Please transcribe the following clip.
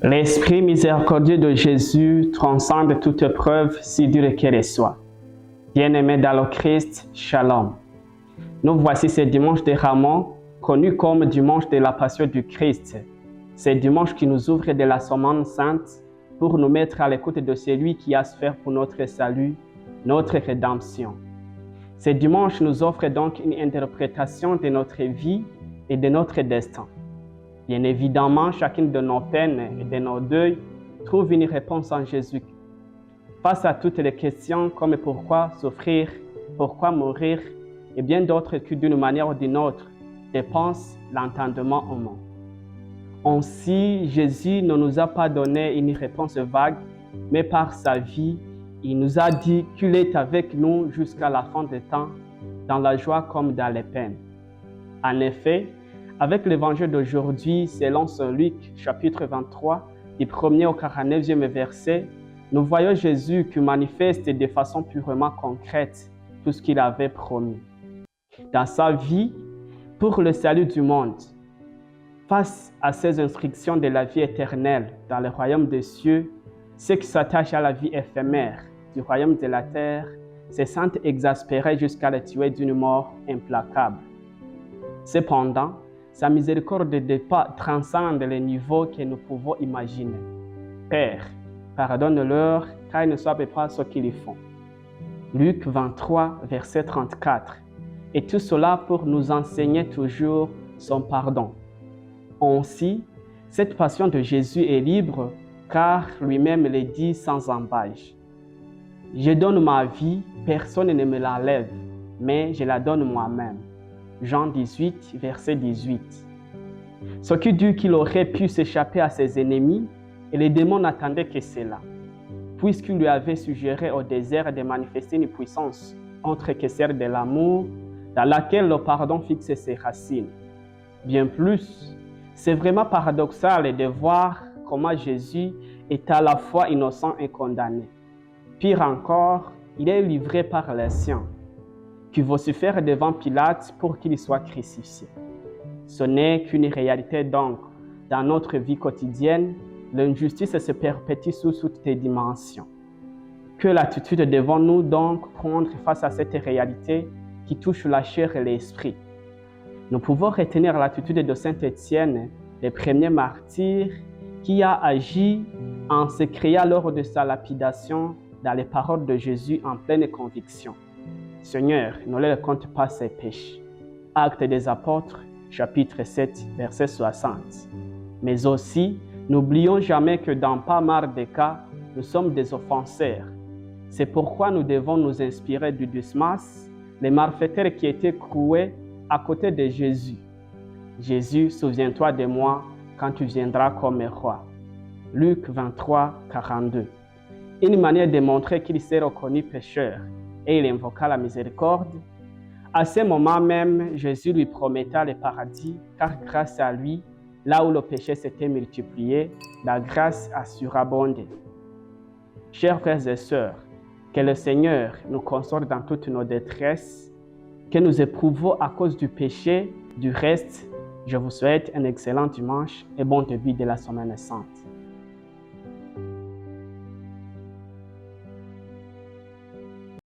L'Esprit miséricordieux de Jésus transcende toute preuve, si dure qu'elle soit. Bien-aimés dans le Christ, Shalom. Nous voici ce dimanche de Ramon, connu comme dimanche de la Passion du Christ. Ce dimanche qui nous ouvre de la Semaine Sainte pour nous mettre à l'écoute de celui qui a souffert pour notre salut, notre rédemption. Ce dimanche nous offre donc une interprétation de notre vie et de notre destin. Bien évidemment, chacune de nos peines et de nos deuils trouve une réponse en Jésus. Face à toutes les questions comme pourquoi souffrir, pourquoi mourir, et bien d'autres qui d'une manière ou d'une autre dépensent l'entendement humain. Ainsi, Jésus ne nous a pas donné une réponse vague, mais par sa vie, il nous a dit qu'il est avec nous jusqu'à la fin des temps, dans la joie comme dans les peines. En effet, avec l'évangile d'aujourd'hui, selon Saint Luc, chapitre 23, du 1er au 49e verset, nous voyons Jésus qui manifeste de façon purement concrète tout ce qu'il avait promis. Dans sa vie, pour le salut du monde, face à ces instructions de la vie éternelle dans le royaume des cieux, ceux qui s'attachent à la vie éphémère du royaume de la terre se sentent exaspérés jusqu'à le tuer d'une mort implacable. Cependant, sa miséricorde transcende les niveaux que nous pouvons imaginer. Père, pardonne-leur, car ils ne savent pas ce qu'ils font. Luc 23, verset 34. Et tout cela pour nous enseigner toujours son pardon. Ainsi, cette passion de Jésus est libre, car lui-même le dit sans embâche. Je donne ma vie, personne ne me l'enlève, mais je la donne moi-même. Jean 18, verset 18. Ce qui dit qu'il aurait pu s'échapper à ses ennemis, et les démons n'attendaient que cela, puisqu'il lui avait suggéré au désert de manifester une puissance autre que celle de l'amour, dans laquelle le pardon fixe ses racines. Bien plus, c'est vraiment paradoxal de voir comment Jésus est à la fois innocent et condamné. Pire encore, il est livré par les siens, qui vont se faire devant Pilate pour qu'il soit crucifié. Ce n'est qu'une réalité donc. Dans notre vie quotidienne, l'injustice se perpétue sous toutes les dimensions. Quelle attitude devons-nous donc prendre face à cette réalité qui touche la chair et l'esprit? Nous pouvons retenir l'attitude de Saint Étienne, le premier martyr, qui a agi en se créant lors de sa lapidation dans les paroles de Jésus en pleine conviction. Seigneur, ne leur compte pas ses péchés. Actes des Apôtres, chapitre 7, verset 60. Mais aussi, n'oublions jamais que dans pas mal de cas, nous sommes des offenseurs. C'est pourquoi nous devons nous inspirer du Dismas, les malfaiteurs qui étaient cloués à côté de Jésus. Jésus, souviens-toi de moi quand tu viendras comme roi. Luc 23, 42. Une manière de montrer qu'il s'est reconnu pécheur et il invoqua la miséricorde. À ce moment même, Jésus lui promettait le paradis, car grâce à lui, là où le péché s'était multiplié, la grâce a surabondé. Chers frères et sœurs, que le Seigneur nous console dans toutes nos détresses, que nous éprouvons à cause du péché. Du reste, je vous souhaite un excellent dimanche et bon début de la Semaine Sainte.